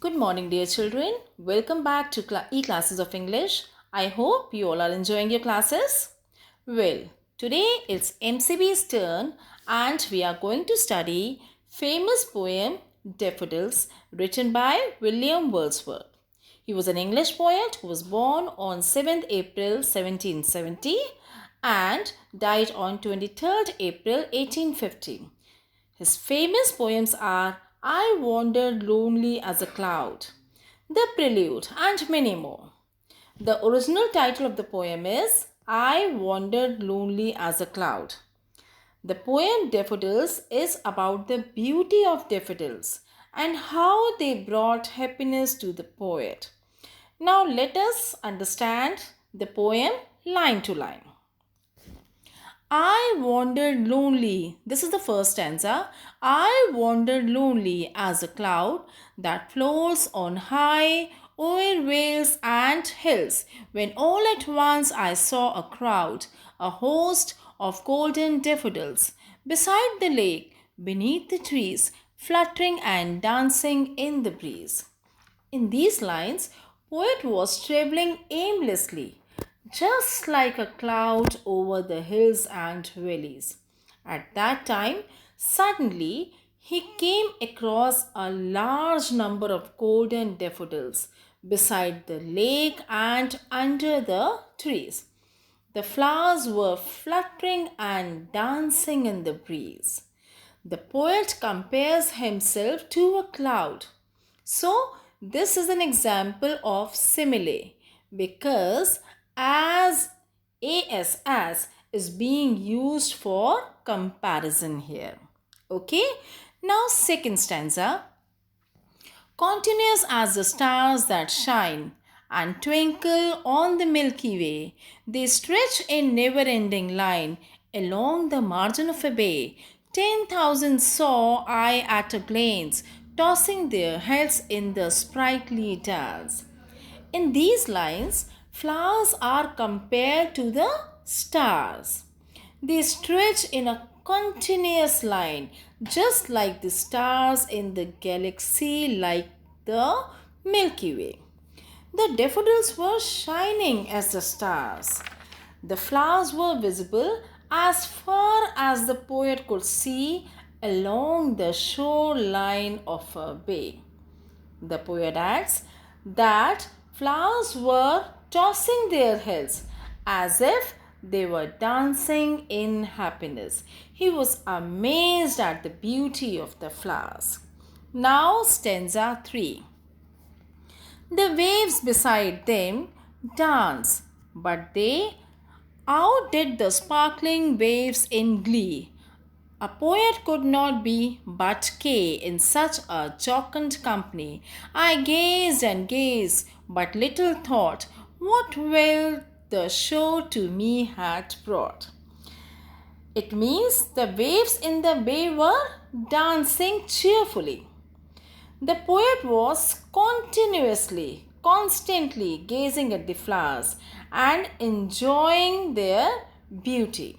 Good morning, dear children. Welcome back to E-Classes of English. I hope you all are enjoying your classes. Well, today it's MCB's turn and we are going to study famous poem Daffodils written by William Wordsworth. He was an English poet who was born on 7th April 1770 and died on 23rd April 1850. His famous poems are I Wandered Lonely as a Cloud, The Prelude, and many more. The original title of the poem is I Wandered Lonely as a Cloud. The poem Daffodils is about the beauty of daffodils and how they brought happiness to the poet. Now let us understand the poem line to line. I wandered lonely. This is the first stanza. I wandered lonely as a cloud that floats on high o'er vales and hills, when all at once I saw a crowd, a host of golden daffodils, beside the lake, beneath the trees, fluttering and dancing in the breeze. In these lines, poet was traveling aimlessly, just like a cloud over the hills and valleys. At that time, suddenly he came across a large number of golden daffodils beside the lake and under the trees. The flowers were fluttering and dancing in the breeze. The poet compares himself to a cloud. So, this is an example of simile because as is being used for comparison here. Okay, now second stanza. Continuous as the stars that shine and twinkle on the Milky Way, they stretch in never ending line along the margin of a bay. 10,000 saw I at a glance, tossing their heads in the sprightly dance. In these lines, flowers are compared to the stars. They stretch in a continuous line, just like the stars in the galaxy, like the Milky Way. The daffodils were shining as the stars. The flowers were visible as far as the poet could see along the shoreline of a bay. The poet adds that flowers were tossing their heads as if they were dancing in happiness. He was amazed at the beauty of the flowers. Now, stanza 3. The waves beside them dance, but they outdid the sparkling waves in glee. A poet could not be but gay in such a jocund company. I gazed and gazed, but little thought what wealth the show to me had brought. It means the waves in the bay were dancing cheerfully. The poet was constantly gazing at the flowers and enjoying their beauty.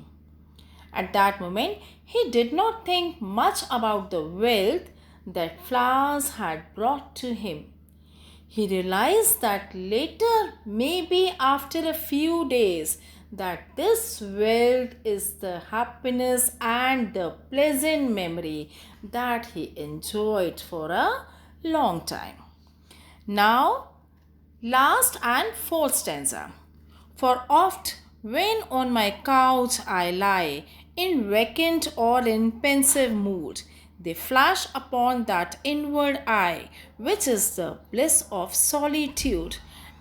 At that moment, he did not think much about the wealth that flowers had brought to him. He realized that later, maybe after a few days, that this wealth is the happiness and the pleasant memory that he enjoyed for a long time. Now, last and fourth stanza. For oft when on my couch I lie, in vacant or in pensive mood, they flash upon that inward eye, which is the bliss of solitude.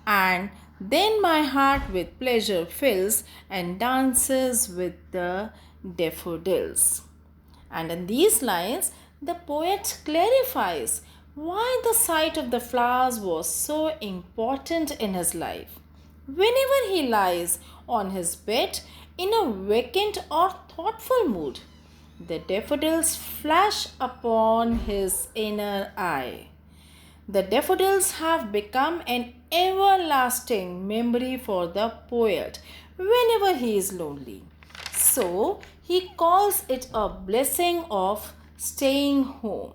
And then my heart with pleasure fills and dances with the daffodils. And in these lines, the poet clarifies why the sight of the flowers was so important in his life. Whenever he lies on his bed in a vacant or thoughtful mood, the daffodils flash upon his inner eye. The daffodils have become an everlasting memory for the poet whenever he is lonely. So he calls it a blessing of staying home.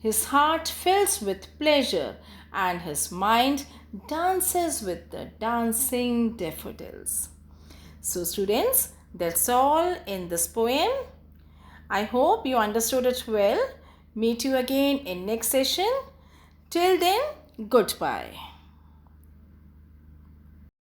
His heart fills with pleasure, and his mind dances with the dancing daffodils. So, students, that's all in this poem. I hope you understood it well. Meet you again in next session. Till then, goodbye.